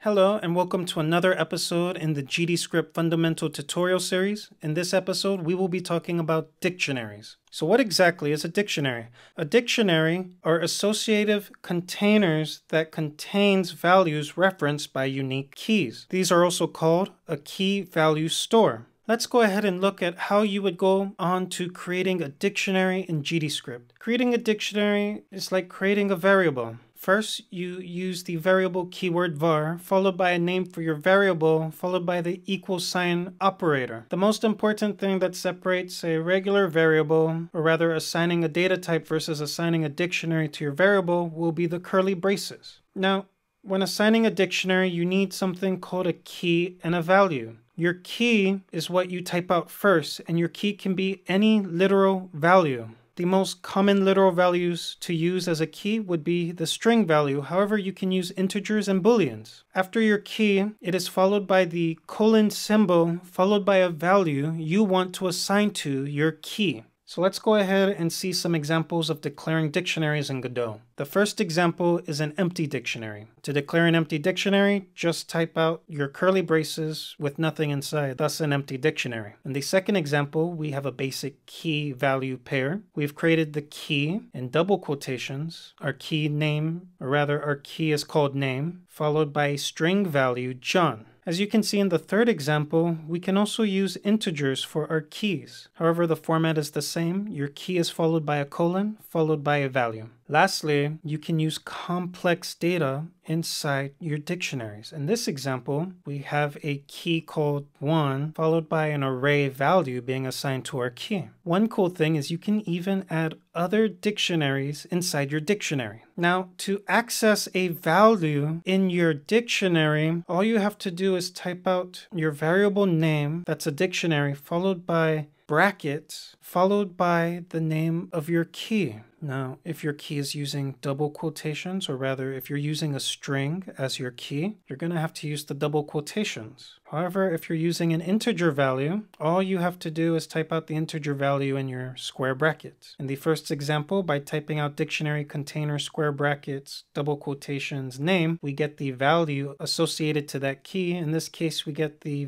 Hello and welcome to another episode in the GDScript Fundamental Tutorial Series. In this episode, we will be talking about dictionaries. So what exactly is a dictionary? A dictionary are associative containers that contains values referenced by unique keys. These are also called a key value store. Let's go ahead and look at how you would go on to creating a dictionary in GDScript. Creating a dictionary is like creating a variable. First, you use the variable keyword var, followed by a name for your variable, followed by the equal sign operator. The most important thing that separates a regular variable, or rather assigning a data type versus assigning a dictionary to your variable, will be the curly braces. Now, when assigning a dictionary, you need something called a key and a value. Your key is what you type out first, and your key can be any literal value. The most common literal values to use as a key would be the string value. However, you can use integers and booleans. After your key, it is followed by the colon symbol, followed by a value you want to assign to your key. So let's go ahead and see some examples of declaring dictionaries in Godot. The first example is an empty dictionary. To declare an empty dictionary, just type out your curly braces with nothing inside, thus an empty dictionary. In the second example, we have a basic key-value pair. We've created the key in double quotations, our key name, or rather our key is called name, followed by a string value John. As you can see in the third example, we can also use integers for our keys. However, the format is the same. Your key is followed by a colon, followed by a value. Lastly, you can use complex data inside your dictionaries. In this example, we have a key called 1, followed by an array value being assigned to our key. One cool thing is you can even add other dictionaries inside your dictionary. Now, to access a value in your dictionary, all you have to do is type out your variable name, that's a dictionary, followed by brackets, followed by the name of your key. Now, if your key is using double quotations, or rather, if you're using a string as your key, you're going to have to use the double quotations. However, if you're using an integer value, all you have to do is type out the integer value in your square brackets. In the first example, by typing out dictionary container square brackets, double quotations, name, we get the value associated to that key. In this case, we get the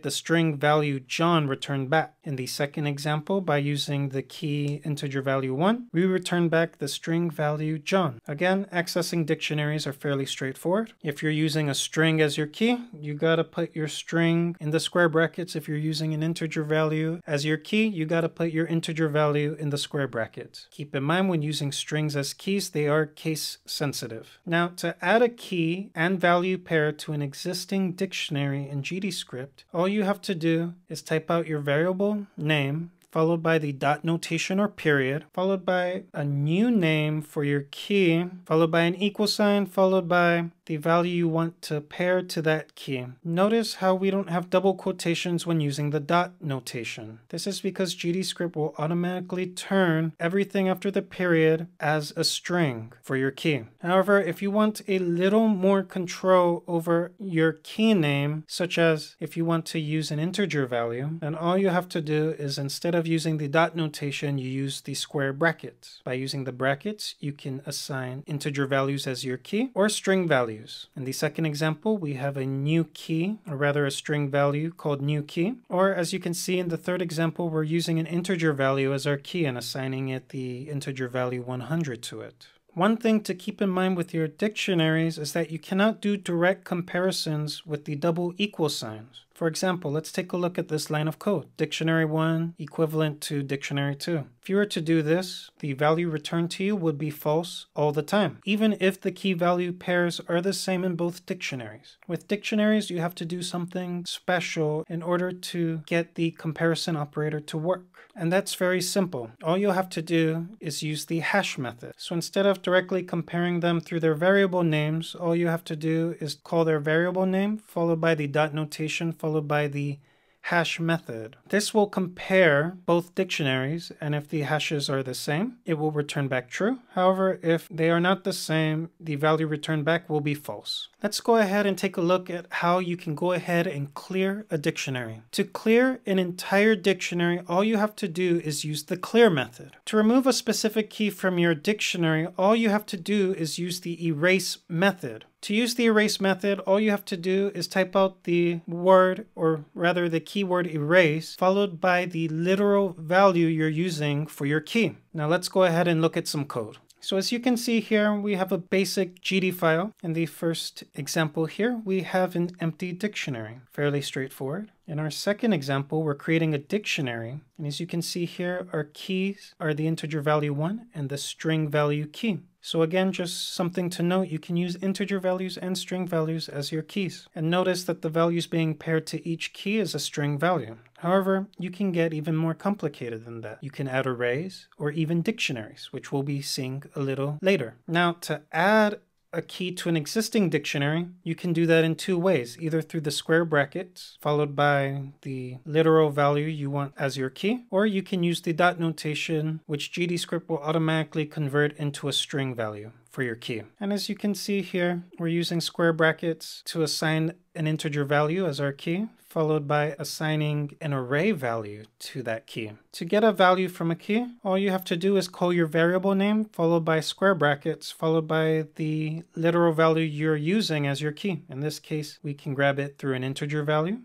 string value John returned back. In the second example, by using the key integer value 1, we return back the string value John. Again, accessing dictionaries are fairly straightforward. If you're using a string as your key, you gotta put your string in the square brackets. If you're using an integer value as your key, you gotta put your integer value in the square brackets. Keep in mind when using strings as keys, they are case sensitive. Now, to add a key and value pair to an existing dictionary in GDScript, all you have to do is type out your variable name, followed by the dot notation or period, followed by a new name for your key, followed by an equal sign, followed by the value you want to pair to that key. Notice how we don't have double quotations when using the dot notation. This is because GDScript will automatically turn everything after the period as a string for your key. However, if you want a little more control over your key name, such as if you want to use an integer value, then all you have to do is instead of using the dot notation, you use the square brackets. By using the brackets, you can assign integer values as your key or string values. In the second example, we have a new key, or rather a string value called new key. Or as you can see in the third example, we're using an integer value as our key and assigning it the integer value 100 to it. One thing to keep in mind with your dictionaries is that you cannot do direct comparisons with the double equal signs. For example, let's take a look at this line of code. Dictionary 1 equivalent to dictionary 2. If you were to do this, the value returned to you would be false all the time, even if the key value pairs are the same in both dictionaries. With dictionaries, you have to do something special in order to get the comparison operator to work. And that's very simple. All you'll have to do is use the hash method. So instead of directly comparing them through their variable names, all you have to do is call their variable name, followed by the dot notation, followed by the hash method. This will compare both dictionaries, and if the hashes are the same, it will return back true. However, if they are not the same, the value returned back will be false. Let's go ahead and take a look at how you can go ahead and clear a dictionary. To clear an entire dictionary, all you have to do is use the clear method. To remove a specific key from your dictionary, all you have to do is use the erase method. To use the erase method, all you have to do is type out the word, or rather the keyword erase, followed by the literal value you're using for your key. Now let's go ahead and look at some code. So as you can see here, we have a basic GD file. In the first example here, we have an empty dictionary. Fairly straightforward. In our second example, we're creating a dictionary. And as you can see here, our keys are the integer value 1 and the string value key. So again, just something to note, you can use integer values and string values as your keys. And notice that the values being paired to each key is a string value. However, you can get even more complicated than that. You can add arrays or even dictionaries, which we'll be seeing a little later. Now, to add a key to an existing dictionary, you can do that in two ways, either through the square brackets followed by the literal value you want as your key, or you can use the dot notation, which GDScript will automatically convert into a string value for your key. And as you can see here, we're using square brackets to assign an integer value as our key, followed by assigning an array value to that key. To get a value from a key, all you have to do is call your variable name, followed by square brackets, followed by the literal value you're using as your key. In this case, we can grab it through an integer value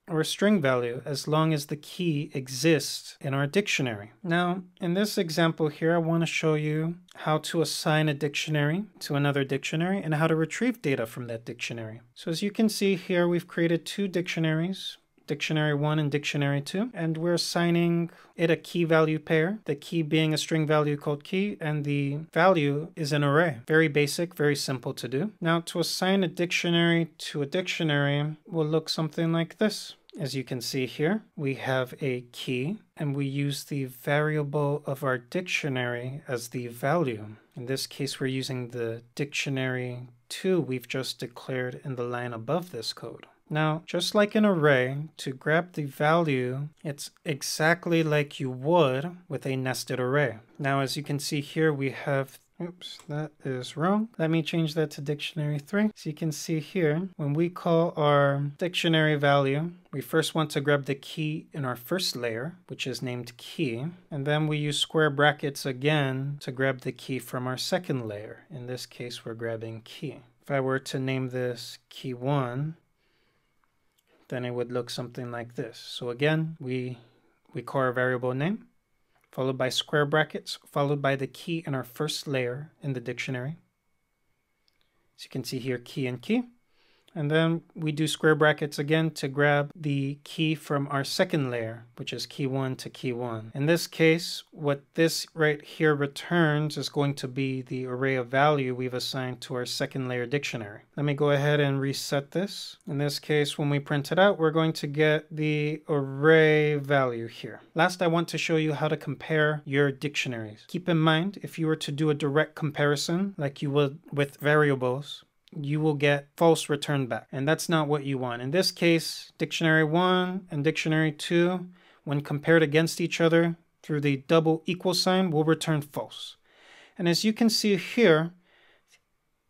or a string value, as long as the key exists in our dictionary. Now, in this example here, I want to show you how to assign a dictionary to another dictionary and how to retrieve data from that dictionary. So as you can see here, we've created two dictionaries, Dictionary 1 and Dictionary 2, and we're assigning it a KeyValue pair, the key being a string value called key, and the value is an array. Very basic, very simple to do. Now, to assign a dictionary to a dictionary will look something like this. As you can see here, we have a key, and we use the variable of our dictionary as the value. In this case, we're using the dictionary 2 we've just declared in the line above this code. Now, just like an array, to grab the value, it's exactly like you would with a nested array. Now, as you can see here, we have, oops, that is wrong. Let me change that to dictionary 3. So you can see here, when we call our dictionary value, we first want to grab the key in our first layer, which is named key, and then we use square brackets again to grab the key from our second layer. In this case, we're grabbing key. If I were to name this key 1, then it would look something like this. So again, we call our variable name, followed by square brackets, followed by the key in our first layer in the dictionary. So you can see here, key and key. And then we do square brackets again to grab the key from our second layer, which is key 1 to key 1. In this case, what this right here returns is going to be the array of value we've assigned to our second layer dictionary. Let me go ahead and reset this. In this case, when we print it out, we're going to get the array value here. Last, I want to show you how to compare your dictionaries. Keep in mind, if you were to do a direct comparison like you would with variables, you will get false return back, and that's not what you want. In this case, dictionary 1 and dictionary 2, when compared against each other through the double equal sign, will return false. And as you can see here,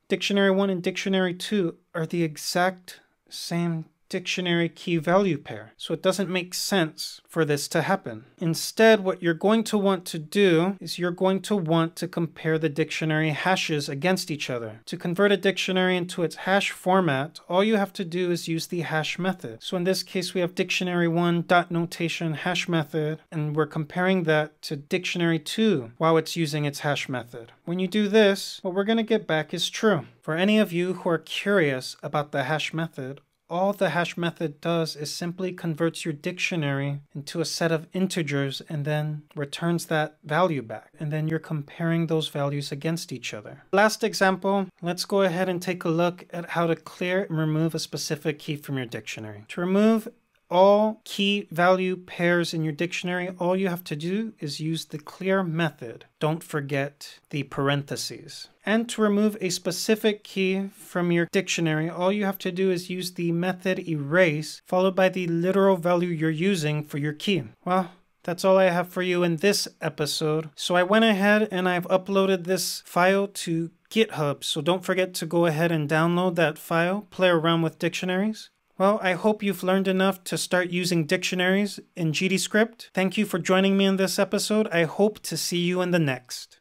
dictionary 1 and dictionary 2 are the exact same dictionary key value pair. So it doesn't make sense for this to happen. Instead, what you're going to want to do is you're going to want to compare the dictionary hashes against each other. To convert a dictionary into its hash format, all you have to do is use the hash method. So in this case, we have dictionary 1 dot notation hash method, and we're comparing that to dictionary 2 while it's using its hash method. When you do this, what we're going to get back is true. For any of you who are curious about the hash method, all the hash method does is simply converts your dictionary into a set of integers and then returns that value back. And then you're comparing those values against each other. Last example, let's go ahead and take a look at how to clear and remove a specific key from your dictionary. To remove all key value pairs in your dictionary, all you have to do is use the clear method. Don't forget the parentheses. And to remove a specific key from your dictionary, all you have to do is use the method erase, followed by the literal value you're using for your key. Well, that's all I have for you in this episode. So I went ahead and I've uploaded this file to GitHub. So don't forget to go ahead and download that file, play around with dictionaries. Well, I hope you've learned enough to start using dictionaries in GDScript. Thank you for joining me in this episode. I hope to see you in the next.